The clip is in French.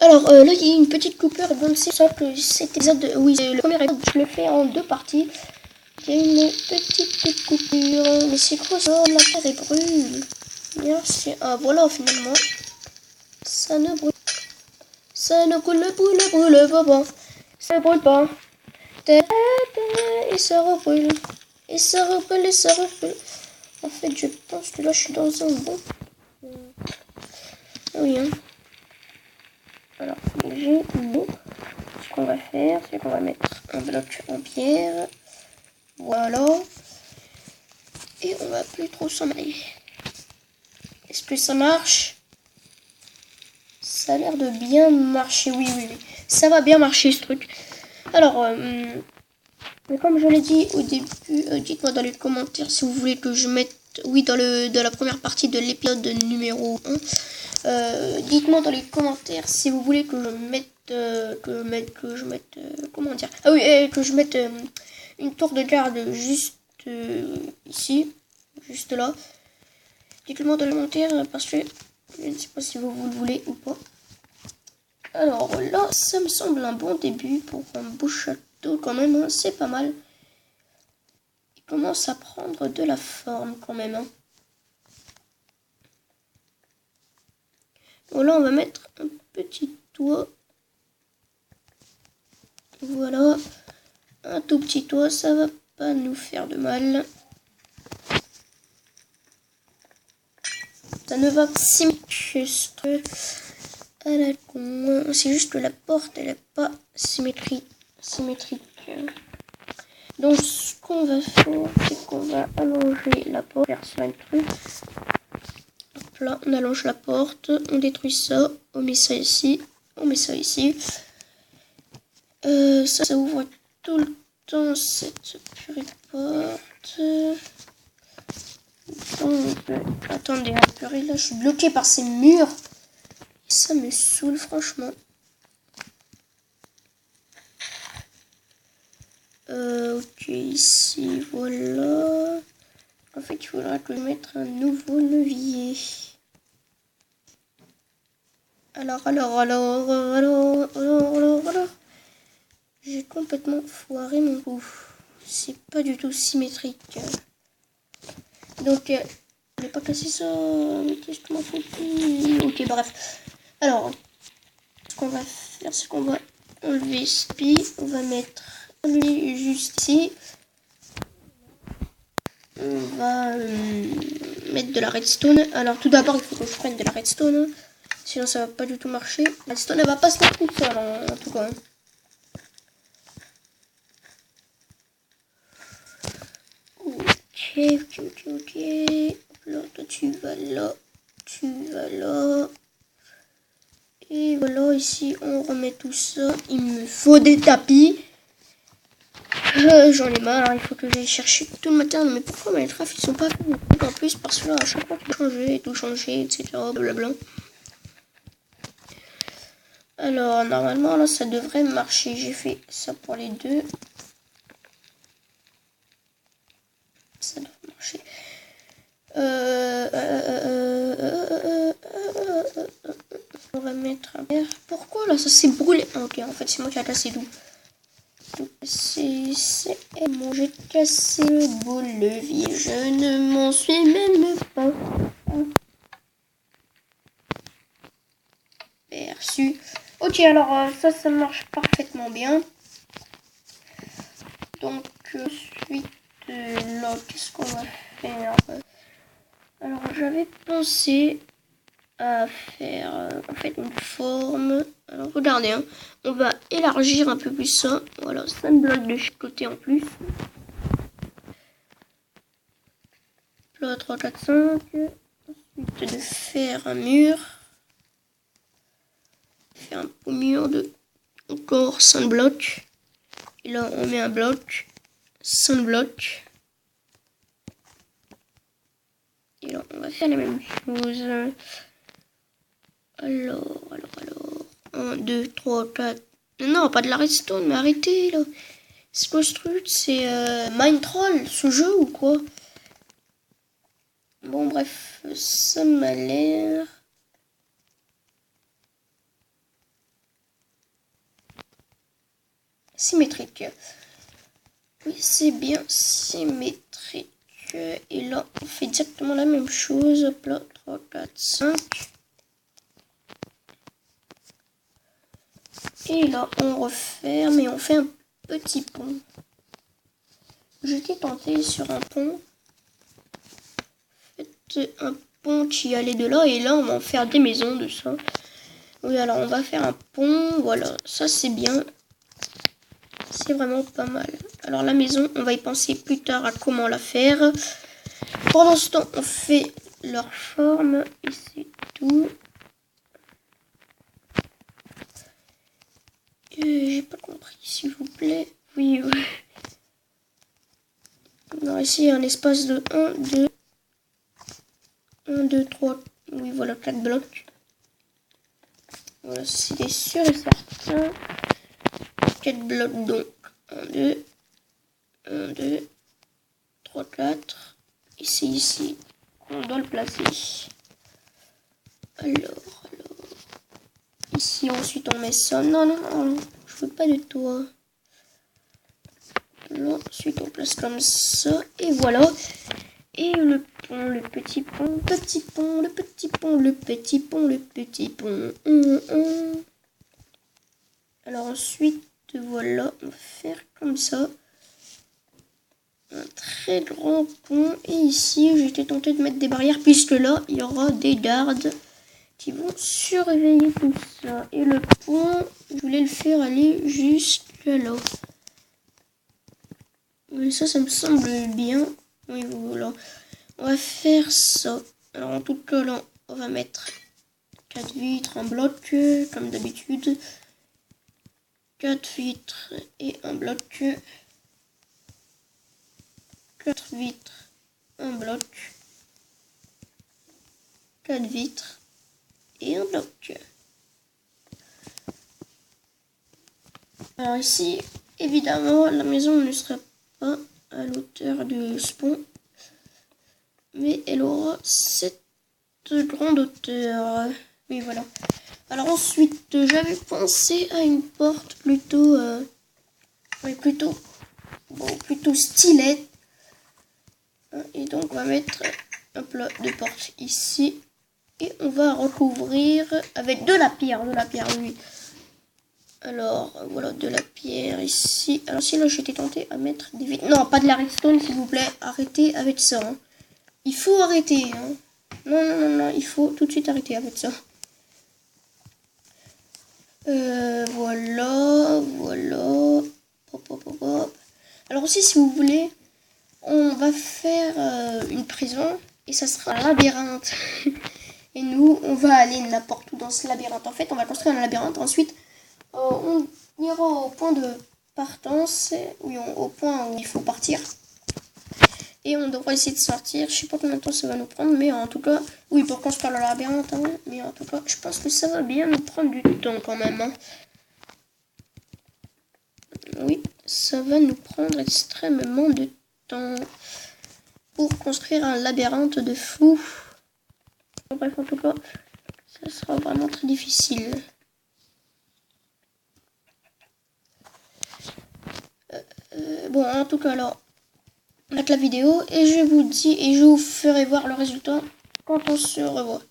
Alors là il y a une petite coupure, donc c'est ça que cet épisode, oui c'est le premier épisode, je le fais en 2 parties. Il y a une petite coupure, mais c'est quoi ça? La terre est brûle. Merci. Ah voilà, finalement ça ne brûle pas. Ça ne brûle pas. Ça ne brûle pas. Et ça rebrûle. Et ça rebrûle, et ça rebrûle. En fait je pense que là je suis dans un bon... Oui hein. Alors j'ai bon. Ce qu'on va faire, c'est qu'on va mettre un bloc en pierre. Voilà. Et on va plus trop s'en aller. Est-ce que ça marche? Ça a l'air de bien marcher. Oui. Ça va bien marcher ce truc. Alors, mais comme je l'ai dit au début, dites-moi dans les commentaires si vous voulez que je mette... Oui, dans la première partie de l'épisode numéro 1. Dites-moi dans les commentaires si vous voulez que je mette... comment dire? Ah oui, que je mette une tour de garde juste ici. Juste là. Dites-le moi dans les commentaires parce que je ne sais pas si vous le voulez ou pas. Alors là, ça me semble un bon début pour un beau château quand même. Hein, c'est pas mal. Il commence à prendre de la forme quand même. Hein. Bon, là, on va mettre un petit toit. Voilà. Un tout petit toit, ça va pas nous faire de mal. Ça ne va pas si juste à la con. C'est juste que la porte, elle n'est pas symétrique. Donc, ce qu'on va faire, c'est qu'on va allonger la porte. Faire ça un truc. Hop là, on allonge la porte, on détruit ça, on met ça ici, on met ça ici. Ça ouvre tout le temps cette purée de porte. Donc, attendez, la purée là, je suis bloquée par ces murs. Ça me saoule franchement. Ok, ici, voilà. En fait, il faudra que je mette un nouveau levier. Alors. J'ai complètement foiré mon coup. C'est pas du tout symétrique. Donc, je vais pas casser ça. Qu'est-ce que m'en fous? Ok, bref. Alors, ce qu'on va faire, c'est qu'on va enlever Spi. On va mettre lui juste ici. On va mettre de la redstone. Alors, tout d'abord, il faut que je prenne de la redstone. Sinon, ça va pas du tout marcher. La redstone, elle va pas se mettre toute seule, en tout cas. Ok. Là, toi, tu vas là. Et voilà, ici, on remet tout ça. Il me faut des tapis. J'en ai marre, il faut que j'aille chercher tout le matin. Mais pourquoi mes trafs, ils sont pas faits en plus? Parce que là, à chaque fois, tout changer, etc. Blablabla. Alors, normalement, là, ça devrait marcher. J'ai fait ça pour les deux. Ça devrait marcher. On va mettre un verre. Pourquoi là ça s'est brûlé? Ok, en fait c'est moi qui a cassé tout. C'est bon, j'ai cassé le beau levier. Je ne m'en suis même pas perçu. Ok, alors ça marche parfaitement bien. Donc ensuite là, qu'est-ce qu'on va faire? Alors j'avais pensé à faire en fait une forme. Alors regardez, hein, on va élargir un peu plus ça. Voilà, 5 blocs de chaque côté en plus. Là, 3, 4, 5. Ensuite de faire un mur. Faire un beau mur de encore 5 blocs. Et là on met un bloc. 5 blocs. Et là on va faire la même chose. Alors. 1, 2, 3, 4. Non, pas de la redstone, mais arrêtez là. C'est quoi ce truc? C'est Minetroll, ce jeu ou quoi? Bon, bref, ça m'a l'air. symétrique. Oui, c'est bien symétrique. Et là, on fait exactement la même chose. Hop là, 3, 4, 5. Et là, on referme et on fait un petit pont. J'étais tenté sur un pont. Faites un pont qui allait de là. Et là, on va en faire des maisons de ça. Oui, alors on va faire un pont. Voilà, ça c'est bien. C'est vraiment pas mal. Alors la maison, on va y penser plus tard à comment la faire. Pendant ce temps, on fait leur forme. Et c'est tout. J'ai pas compris, s'il vous plaît. Oui, oui. On a ici un espace de 1, 2, 3. Oui, voilà, 4 blocs. Voilà, c'est sûr et certain. 4 blocs donc. 1, 2, 3, 4. Et c'est ici qu'on doit le placer. Alors. Ici, ensuite, on met ça. Non, non, non, je veux pas de toi. Là, ensuite, on place comme ça. Et voilà. Et le pont, le petit pont, petit pont, le petit pont, le petit pont, le petit pont. Alors ensuite, voilà, on va faire comme ça. Un très grand pont. Et ici, j'étais tentée de mettre des barrières puisque là, il y aura des gardes qui vont surveiller tout ça. Et le pont, je voulais le faire aller jusque là. Mais ça me semble bien. Oui, voilà. On va faire ça. Alors en tout cas, là, on va mettre 4 vitres en bloc, comme d'habitude. 4 vitres et un bloc. 4 vitres, un bloc. 4 vitres et un bloc. Alors ici, évidemment, la maison ne sera pas à l'auteur de ce pont, mais elle aura cette grande hauteur. Oui, voilà. Alors ensuite, j'avais pensé à une porte plutôt, plutôt stylée. Et donc, on va mettre un plat de porte ici. Et on va recouvrir avec de la pierre, oui. Alors, voilà, de la pierre ici. Alors, si là, j'étais tentée à mettre des vitres. Non, pas de la redstone, s'il vous plaît. Arrêtez avec ça. Hein. Il faut arrêter. Hein. Non, non, non, non, il faut tout de suite arrêter avec ça. Voilà, voilà. Hop, hop, hop, hop. Alors aussi, si vous voulez, on va faire une prison. Et ça sera un labyrinthe. Et nous, on va aller n'importe où dans ce labyrinthe. En fait, on va construire un labyrinthe. Ensuite, on ira au point de partance, oui, au point où il faut partir. Et on devra essayer de sortir. Je sais pas combien de temps ça va nous prendre, mais en tout cas, oui, pour construire le labyrinthe. Hein, mais en tout cas, je pense que ça va bien nous prendre du temps quand même. Hein. Oui, ça va nous prendre extrêmement de temps pour construire un labyrinthe de fou. Bref, en tout cas, ça sera vraiment très difficile. Bon, en tout cas, alors, on arrête la vidéo et je vous dis et je vous ferai voir le résultat quand on se revoit.